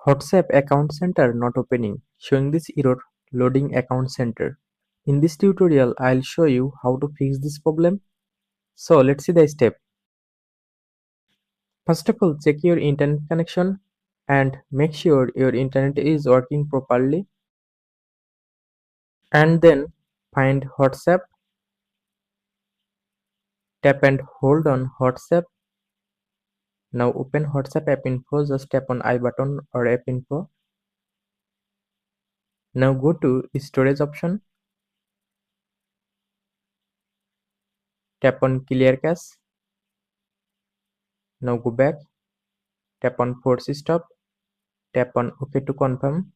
WhatsApp Account Center not opening, showing this error loading account center. In this tutorial, I'll show you how to fix this problem. So let's see the step. First of all, check your internet connection and make sure your internet is working properly. And then find WhatsApp, tap and hold on WhatsApp. Now open WhatsApp app info, just tap on I button or app info. Now go to storage option, tap on clear cache. Now go back, tap on force stop, tap on OK to confirm.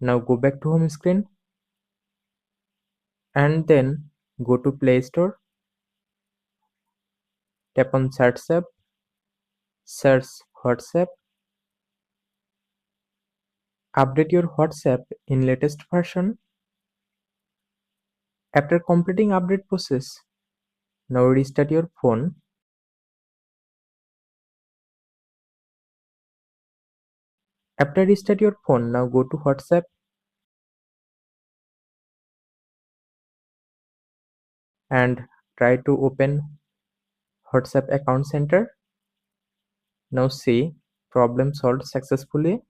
Now go back to home screen and then go to Play Store, tap on search app, search WhatsApp, update your WhatsApp in latest version. After completing update process, now restart your phone. After restart your phone, now go to WhatsApp and try to open WhatsApp account center. Now see, problem solved successfully.